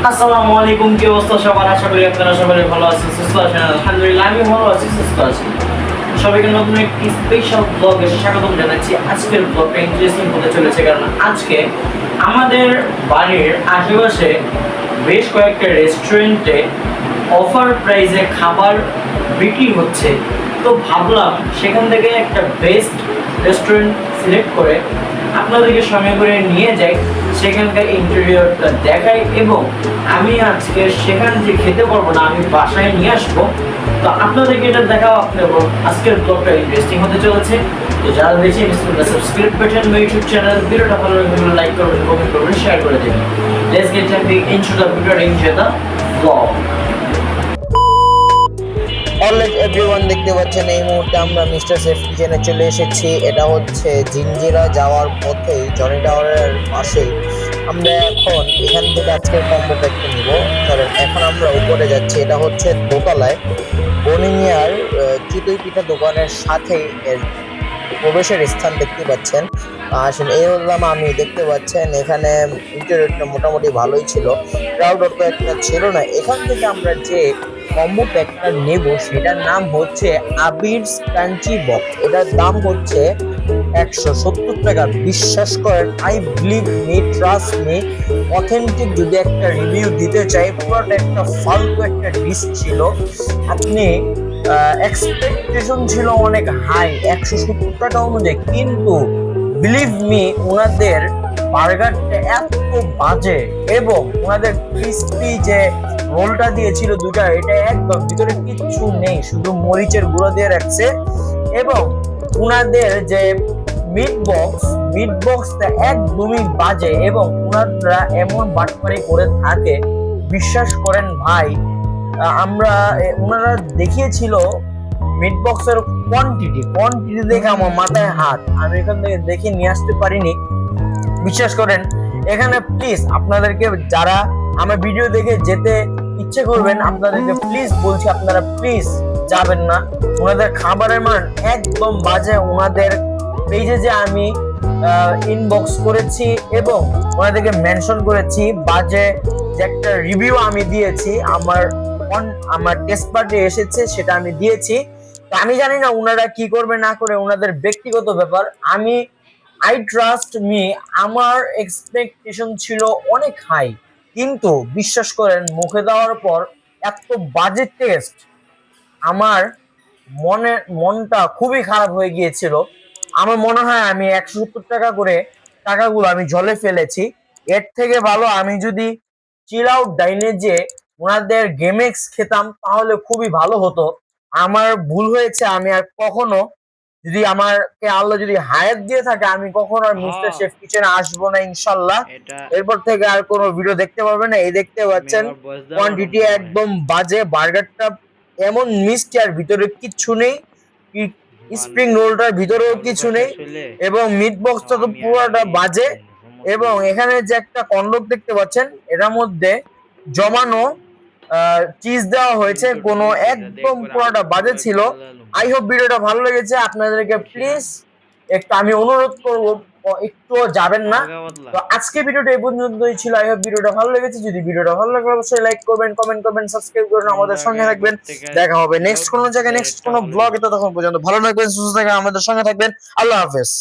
আসসালামু আলাইকুম, কি অবস্থা সবার? আশা করি আপনারা সবাই ভালো আছেন, সুস্থ আছেন। আলহামদুলিল্লাহ আমি ভালো আছি, সুস্থ আছি। সবাইকে নতুন একটি স্পেশাল ব্লগে স্বাগতম জানাচ্ছি। আজকের ব্লগটা ইন্টারেস্টিং হতে চলেছে, কারণ আজকে আমাদের বাড়ির আশেপাশে বেশ কয়েকটা রেস্টুরেন্টে অফার প্রাইসে খাবার বিক্রি হচ্ছে। তো ভাবলাম সেখান থেকে একটা বেস্ট রেস্টুরেন্ট সিলেক্ট করে আপনাদেরকে সঙ্গে করে নিয়ে যাই, সেখানকার ইন্টেরিয়রটা দেখাই, এবং আমি আজকে সেখান থেকে খেতে পারবো না, আমি বাসায় নিয়ে আসবো। তো আপনাদেরকে এটা দেখাও। আজকের ব্লগটা ইন্টারেস্টিং হতে চলেছে। তো যারা দেখছেন সাবস্ক্রাইব বাটন ইউটিউব চ্যানেল, ভিডিওটা ভালো লাগলে লাইক করবেন, কমেন্ট করবেন, শেয়ার করে দেবেন। Let's get into the video, into the blog. Already everyone দেখতে পাচ্ছেন এই মুহূর্তে আমরা মিস্টার সেফ কিচেনে চলে এসেছি। এটা হচ্ছে জিঞ্জিরা যাওয়ার পথেই, জনি টাওয়ারের পাশেই। আমরা এখন এখান থেকে আজকের কম্বো প্যাকটা নিব। চলেন এখন আমরা উপরে যাচ্ছি। এটা হচ্ছে দোতলায় বনিমিয়ার চিতই পিঠা দোকানের সাথেই এর প্রবেশের স্থান দেখতে পাচ্ছেন। আসলে এই হলাম আমি, দেখতে পাচ্ছেন এখানে ইন্টারনেটটা মোটামুটি ভালোই ছিল, ক্রাউড অত একটা ছিল না। এখান থেকে আমরা যে কম্বো প্যাকটা নেব সেটার নাম হচ্ছে আবিরস ক্রাঞ্চি বক্স। এটার দাম হচ্ছে 170 টাকা। বিশ্বাস করেন, I believe me, trust me, authentic যদি একটা রিভিউ দিতে চাই, পুরোটা একটা ফালতু একটা ডিশ ছিল। আপনি এক্সপেকটেশন ছিল অনেক হাই 170 টাকা অনুযায়ী, কিন্তু বিলিভ মি ওনাদের বার্গারটা এত বাজে, এবং ওনাদের ক্রিস্পি যে রোলটা দিয়েছিল দুটা, এটা একদম ভিতরে কিচ্ছু নেই, শুধু মরিচের গুঁড়ো দিয়ে রাখছে। এবং ওনাদের যে মিট বক্সটা একদমই বাজে, এবং ওনারা এমন বাটপারি করে থাকে, বিশ্বাস করেন ভাই। আমরা ওনারা দেখিয়েছিল মিট বক্সের কোয়ান্টিটি দেখে আমার মাথায় হাত, আমি এখান থেকে দেখে নিয়ে আসতে পারিনি। বিশ্বাস করেন, এখানে প্লিজ আপনাদেরকে যারা আমার ভিডিও দেখে যেতে ইচ্ছে করবেন, আপনাদেরকে প্লিজ বলছি, আপনারা প্লিজ যাবেন না। ওনাদের খাবারের মান একদম বাজে। ওনাদের পেজে যে আমি ইনবক্স করেছি এবং ওনাদেরকে মেনশন করেছি, বাজে যে একটা রিভিউ আমি দিয়েছি, আমার টেস্ট পার্টে এসেছে, সেটা আমি দিয়েছি। তো আমি জানি না ওনারা কি করবে না করে, ওনাদের ব্যক্তিগত ব্যাপার। আই ট্রাস্ট মি, আমার এক্সপেকটেশন ছিল অনেক হাই, কিন্তু বিশ্বাস করেন মুখে দেওয়ার পর এত বাজে টেস্ট, আমার মনটা খুবই খারাপ হয়ে গিয়েছিল। আমার মনে হয় আমি 170 টাকা করে টাকাগুলো আমি জলে ফেলেছি। এর থেকে ভালো আমি যদি চিল আউট ডাইনে যে ওনাদের গেমেক্স খেতাম তাহলে খুবই ভালো হতো। আমার ভুল হয়েছে, আমি আর কখনো, যদি আমাকে আল্লাহ যদি হায়াত দিয়ে থাকে, আমি কখনো আর মিস্টার শেফ কিচেনে আসবো না ইনশাল্লাহ। এরপর থেকে আর কোনো ভিডিও দেখতে পারবে না। এই দেখতে পাচ্ছেন কোয়ান্টিটি একদম বাজে, বার্গারটা এমন মিষ্টি আর ভিতরে কিচ্ছু নেই, স্প্রিং রোলটার ভিতরেও কিছু নেই, এবং মিট বক্সটা তো পুরোটা বাজে। এবং এখানে যে একটা কন্ডক দেখতে পাচ্ছেন, এটার মধ্যে জমানো চিজ দেওয়া হয়েছে, কোনো একদম পুরোটা বাজে ছিল। আই হোপ ভিডিওটা ভালো লেগেছে আপনাদেরকে। প্লিজ একটু আমি অনুরোধ করব, একটু যাবেন না। তো আজকে ভিডিওটা এই পর্যন্তই ছিল। আই হোপ ভিডিওটা ভালো লেগেছে। যদি ভিডিওটা ভালো লাগে অবশ্যই লাইক করবেন, কমেন্ট করবেন, সাবস্ক্রাইব করবেন, আমাদের সঙ্গে থাকবেন। দেখা হবে নেক্সট কোনো জায়গায়, নেক্সট কোনো ব্লগে। ততক্ষণ পর্যন্ত ভালো থাকবেন, সুস্থ থাকবেন, আমাদের সঙ্গে থাকবেন। আল্লাহ হাফেজ।